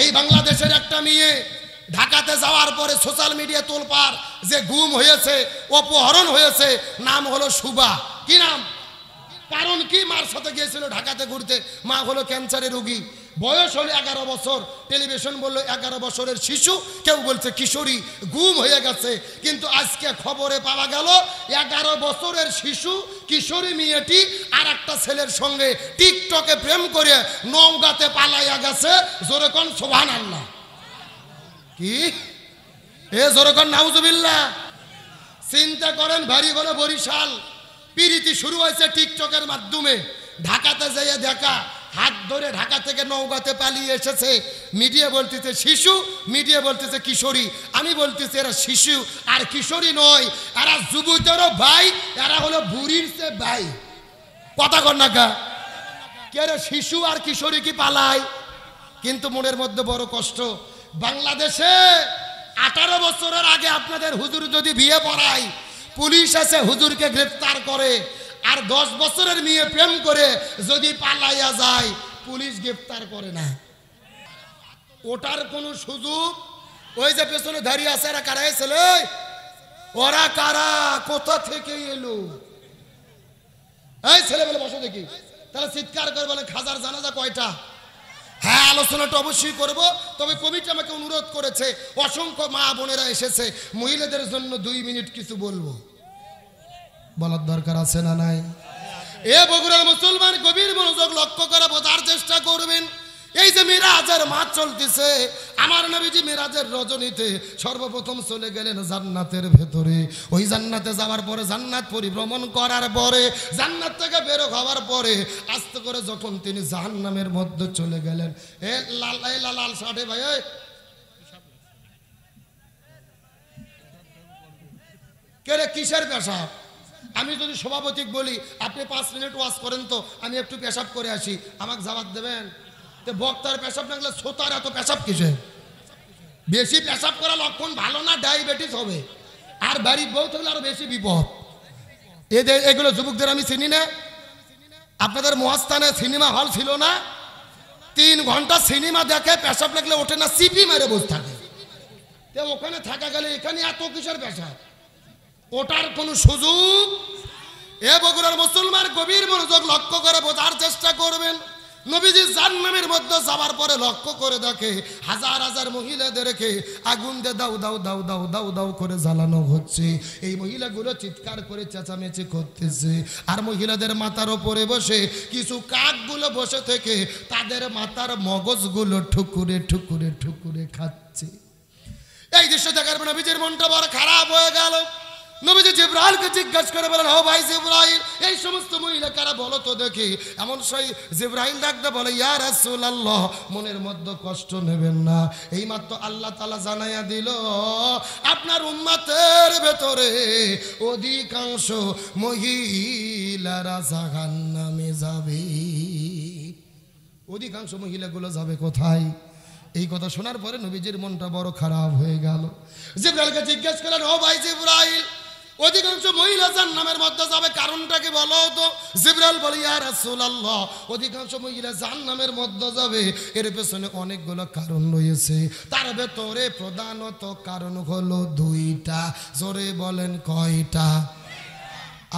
এই বাংলাদেশের একটা মেয়ে ঢাকাতে যাওয়ার পরে সোশ্যাল মিডিয়া তোলপার যে গুম হয়েছে, অপহরণ হয়েছে, নাম হলো শুভা। কি নাম? কারণ কি? মার সাথে গিয়েছিল ঢাকাতে ঘুরতে, মা হলো ক্যান্সারের রোগী, বয়স হলো 11 বছর। টেলিভিশন বললো 11 বছরের শিশু, কেউ বলছে কিশোরী, গুম হয়ে গেছে। কিন্তু আজকে খবরে পাওয়া গেল 11 বছরের শিশু কিশোরী মেয়েটি আর একটা ছেলের সঙ্গে টিকটকে প্রেম করে নওগাঁতে পালাইয়া গেছে। জোরে কোন সুবহানাল্লাহ। কি এ জোরে কোন নাউজুবিল্লাহ। চিন্তা করেন, ভারী হলো বরিশাল, পিরিতি শুরু হয়েছে টিকটকের মাধ্যমে। ঢাকাতে যেয়ে দেখা, হাত ধরে ঢাকা থেকে নওগাঁতে পালিয়ে এসেছে। মিডিয়া বলতেছে শিশু, মিডিয়া বলতেছে কিশোরী। আমি বলতেছি এরা শিশু আর কিশোরী নয়, এরা যুবকেরও ভাই, এরা হলো বুড়ির চেয়ে ভাই। কথা কর না কা? কে রে, শিশু আর কিশোরী কি পালায়? কিন্তু মনের মধ্যে বড় কষ্ট। বাংলাদেশে 18 বছরের আগে আপনাদের হুজুর যদি বিয়ে পড়ায়, পুলিশ এসে হুজুরকে গ্রেফতার করে। আর 10 বছরের মেয়ে প্রেম করে যদি পালাইয়া যায়, পুলিশ গ্রেফতার করে না। ওটার কোনো সুযোগ? ওই যে পেছনে দাঁড়িয়ে আছে, এরা কারা ছেলে? ওরা কারা? কোথা থেকে এলো? এই ছেলে বলে বসো দেখি। তাহলে চিৎকার করে বলে খাজার জানাজা কয়টা? হ্যাঁ, আলোচনাটা অবশ্যই করব। তবে কমিটি আমাকে অনুরোধ করেছে, অসংখ্য মা বোনেরা এসেছে, মহিলাদের জন্য 2 মিনিট কিছু বলবো। বলার দরকার আছে না নাই? এ বগুড়ার মুসলমান গভীর মনোযোগ লক্ষ্য করে বোঝার চেষ্টা করবেন। এই যে মিরাজের মাস চলতেছে, আমার নবীজি মিরাজের রজনীতে সর্বপ্রথম চলে গেলেন জান্নাতের ভেতরে। ওই জান্নাতে যাওয়ার পরে, জান্নাত পরিভ্রমণ করার পরে, জান্নাত থেকে বের হওয়ার পরে আস্তে করে যখন তিনি জাহান্নামের মধ্যে চলে গেলেন। এ লাল লাল সাড়ে ভাই, কে রে, কিসের পেশাব? আমি যদি সভাপতি বলি আপনি 5 মিনিট ওয়াজ করেন তো, আমি একটু পেশাব করে আসি, আমাকে জবাব দেবেন? বক্তার পেশাব না গেলে শ্রোতার এত পেশাব কিসে? বেশি পেশাব করা লক্ষণ ভালো না, ডায়াবেটিস হবে। আর বাড়ির বউ থাকলে আরো বেশি বিপদ। এগুলো যুবকদের আমি চিনি না। আপনাদের মহাস্থানে সিনেমা হল ছিল না? 3 ঘন্টা সিনেমা দেখে পেশাব লাগলে ওঠে না, সিপি মেরে বসে থাকে। ওখানে থাকা গেলে এখানে এত কিসের পেশাব? ওটার কোন সুযোগ? এ বগুড়ার মুসলমান গভীর মনোযোগ লক্ষ্য করে বোঝার চেষ্টা করবেন। নবীজি জাহান্নামের মধ্যে যাওয়ার পরে লক্ষ্য করে দেখে হাজার হাজার মহিলাদেরকে আগুন দিয়ে দাউ দাউ দাউ দাউ দাউ দাউ করে জ্বালানো হচ্ছে। এই মহিলাগুলো চিৎকার করে চেঁচামেচি করতেছে। আর মহিলাদের মাথার ওপরে বসে কিছু কাকগুলো বসে থেকে তাদের মাথার মগজগুলো ঠুকুরে ঠুকুরে ঠুকুরে খাচ্ছে। এই দৃশ্য দেখার পর নবীজির মনটা বড় খারাপ হয়ে গেল। নবীজি জিবরাইলকে জিজ্ঞাসা করে বলেন, ও ভাই জিবরাইল, এই সমস্ত মহিলা কারা বলো তো দেখি। এমন সেই জিবরাইল ডাকতে বলে, ইয়া রাসূলুল্লাহ, মনের মধ্যে কষ্ট নেবেন না। এইমাত্র আল্লাহ তাআলা জানাইয়া দিল আপনার উম্মতের ভেতরে অধিকাংশ মহিলারা জাহান্নামে যাবে। অধিকাংশ মহিলাগুলো যাবে কোথায়? এই কথা শোনার পরে নবীজির মনটা বড় খারাপ হয়ে গেল। জিবরাইলকে জিজ্ঞেস করলেন, ও ভাই জিবরাইল, অধিকাংশ মহিলা জাহান্নামের মধ্যে যাবে, কারণটা কি বলো তো? জিবরাইল বলে, ইয়া রাসূলুল্লাহ, অধিকাংশ মহিলা জাহান্নামের মধ্যে যাবে, এর পেছনে অনেকগুলো কারণ রয়েছে। তার ভেতরে প্রধানত কারণ হলো 2টা। জোরে বলেন কয়টা?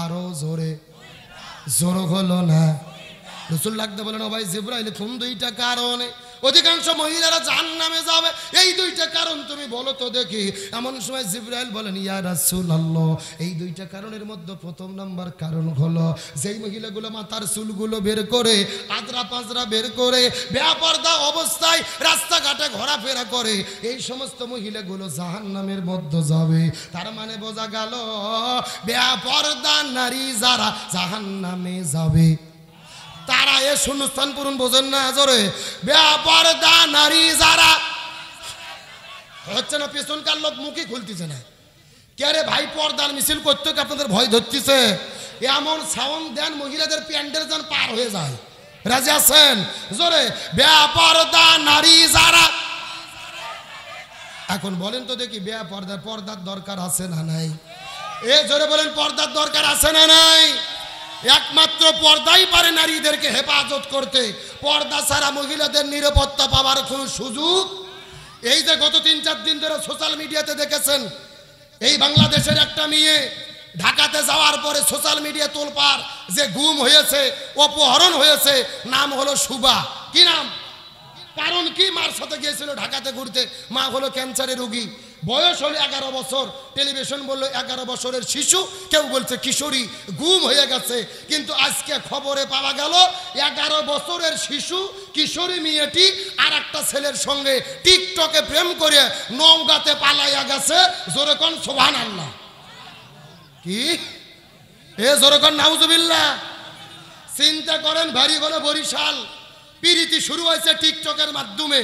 আরো জোরে। জোর হলো না। রাসূল লাগতে বলেন, ও ভাই জিবরাইল, কোন 2টা কারণে অধিকাংশ মহিলারা জাহান্নামে যাবে? এই 2টা কারণ তুমি বলো তো দেখি। এমন সময় জিবরাইল বলেন, ইয়া রাসূলুল্লাহ, এই 2টা কারণের মধ্যে প্রথম নাম্বার কারণ হলো যেই মহিলাগুলো মাথার চুলগুলো বের করে, আদরা পাঁজরা বের করে বেপরদা অবস্থায় রাস্তাঘাটে ঘোরাফেরা করে, এই সমস্ত মহিলাগুলো জাহান্নামের মধ্যে যাবে। তার মানে বোঝা গেল বেপরদা নারী যারা জাহান্নামে যাবে তারা এ শূন্যস্থান পূরণ বোঝেন না। জোরে, বেপরদা নারী যারা হচ্ছে না, পেছনকার লোক মুখই খুলতেছে না। কে রে ভাই, পর্দার মিছিল করতে আপনাদের ভয় ধরতেছে? এমন সাউন্ড দেন মহিলাদের প্যান্ডেল যেন পার হয়ে যায়। রাজি আছেন? জোরে, বেপরদা নারী যারা। এখন বলেন তো দেখি, পর্দার দরকার আছে না নাই? এ জোরে বলেন, পর্দার দরকার আছে না নাই? একমাত্র পর্দাই পারে নারীদেরকে হেফাজত করতে। পর্দা ছাড়া মহিলাদের নিরাপত্তা পাওয়ার কোনো সুযোগ। এই যে গত 3-4 দিন ধরে সোশ্যাল মিডিয়াতে দেখেছেন, এই বাংলাদেশের একটা মেয়ে ঢাকাতে যাওয়ার পরে সোশ্যাল মিডিয়া তোলপাড় যে গুম হয়েছে, অপহরণ হয়েছে, নাম হলো শুভা। কি নাম? কারণ কি? মার সাথে গিয়েছিল ঢাকাতে ঘুরতে। মা হলো ক্যান্সারের রোগী, বয়স হলো 11 বছর। টেলিভিশন বললো 11 বছরের শিশু, কেউ বলছে কিশোরী, গুম হয়ে গেছে। কিন্তু আজকে খবরে পাওয়া গেল 11 বছরের শিশু কিশোরী মেয়েটি আর একটা ছেলের সঙ্গে টিকটকে প্রেম করে নওগাঁতে পালাইয়া গেছে। জোরে কোন সুবহানাল্লাহ। কি এ জোরে কোন নাউজুবিল্লাহ। চিন্তা করেন, ভারী হলো বরিশাল, পিরিতি শুরু হয়েছে টিকটকের মাধ্যমে।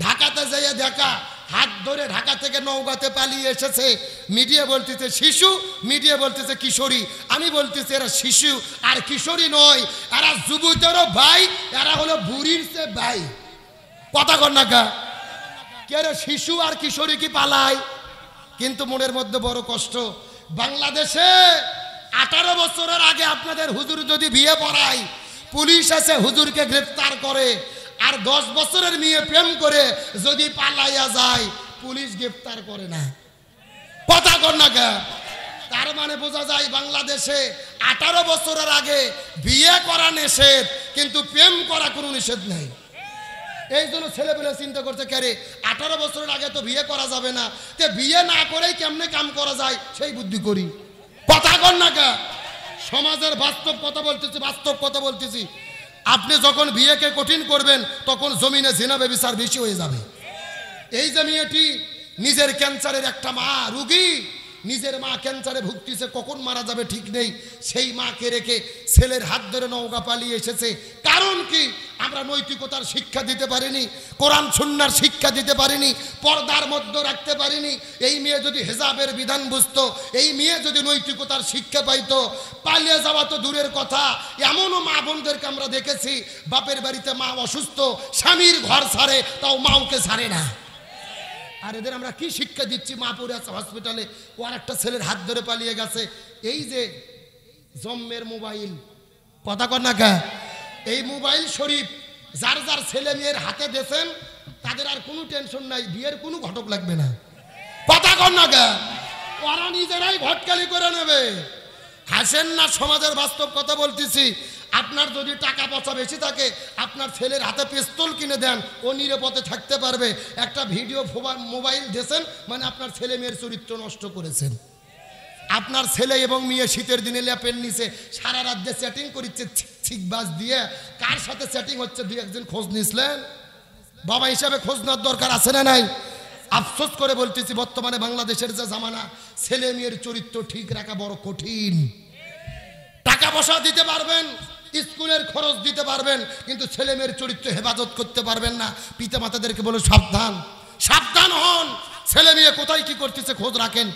ঢাকাতে যাইয়া দেখা, হাত ধরে ঢাকা থেকে নওগাঁতে পালিয়ে এসেছে। মিডিয়া বলতেছে শিশু, মিডিয়া বলতেছে কিশোরী। আমি বলতেছি এরা শিশু আর কিশোরী নয়, এরা যুবকেরও ভাই, এরা হলো বুড়ির সে ভাই। কথা কর না কা কে রে? শিশু আর কিশোরী কি পালায়? কিন্তু মনের মধ্যে বড় কষ্ট। বাংলাদেশে 18 বছরের আগে আপনাদের হুজুর যদি বিয়ে পড়ায়, পুলিশ এসে হুজুরকে গ্রেফতার করে। আর 10 বছরের মেয়ে প্রেম করে যদি পালাইয়া যায়, পুলিশ গ্রেফতার করে না। কথা কর না কে? তার মানে বোঝা যায় বাংলাদেশে 18 বছরের আগে বিয়ে করা নিষেধ, কিন্তু প্রেম করা কোনো নিষেধ নেই। এই জন্য ছেলেপেলে চিন্তা করতে কারে 18 বছরের আগে তো বিয়ে করা যাবে না, তে বিয়ে না করেই কেমনে কাম করা যায় সেই বুদ্ধি করি। কথা কর না কে? সমাজের বাস্তব কথা বলতেছি, বাস্তব কথা বলতেছি। আপনি যখন বিয়েকে কঠিন করবেন, তখন জমিনে জিনা ব্যভিচার বেশি হয়ে যাবে। এই যে মেয়েটি নিজের ক্যান্সারের একটা মা রোগী, নিজের মা ক্যান্সারে ভুগতেছে, কখন মারা যাবে ঠিক নেই, সেই মাকে রেখে ছেলের হাত ধরে নওগাঁ পালিয়ে এসেছে। কারণ কি? আমরা নৈতিকতার শিক্ষা দিতে পারিনি, কোরআন সুন্নাহর শিক্ষা দিতে পারিনি, পর্দার মধ্যে রাখতে পারিনি। এই মেয়ে যদি হিজাবের বিধান বুঝতো, এই মেয়ে যদি নৈতিকতার শিক্ষা পাইতো, পালিয়ে যাওয়া তো দূরের কথা। এমনও মা বোনদেরকে আমরা দেখেছি, বাপের বাড়িতে মা অসুস্থ, স্বামীর ঘর ছাড়ে, তাও মাওকে ছাড়ে না। আর এদের আমরা কি শিক্ষা দিচ্ছি? মা পড়ে আছে হসপিটালে, ও আর একটা ছেলের হাত ধরে পালিয়ে গেছে। এই যে জম্মের মোবাইল, কথা কর না কে? এই মোবাইল শরীফ যার যার ছেলে মেয়ের হাতে দিয়েছেন, তাদের আর কোনো টেনশন নাই, বিয়ের কোনো ঘটক লাগবে না। কথা কর না কে? ওরা নিজেরাই ভটকালি করে নেবে। হাসেন না, সমাজের বাস্তব কথা বলতেছি। আপনার যদি টাকা পয়সা বেশি থাকে, আপনার ছেলের হাতে পিস্তল কিনে দেন, ও নিরাপদে থাকতে পারবে। একটা ভিডিও মোবাইল দিয়েছেন মানে আপনার ছেলে মেয়ের চরিত্র নষ্ট করেছেন। আপনার ছেলে এবং মেয়ে শীতের দিনে ল্যাপের নিচে সারা রাত দিয়ে চ্যাটিং করছে, ছিকবাজ দিয়ে। কার সাথে চ্যাটিং হচ্ছে 2-1 খোঁজ নিয়েছিলেন? বাবা হিসাবে খোঁজ নেওয়ার দরকার আছে না নাই? আফসোস করে বলতেছি, বর্তমানে বাংলাদেশের যে জামানা, ছেলে মেয়ের চরিত্র ঠিক রাখা বড় কঠিন। টাকা পয়সা দিতে পারবেন, স্কুলের খরচ দিতে পারবেন, কিন্তু ছেলে মেয়ের চরিত্র হেফাজত করতে পারবেন না। পিতা মাতাদেরকে বলে সাবধান, সাবধান হন। ছেলে মেয়ে কোথায় কি করতেছে খোঁজ রাখেন।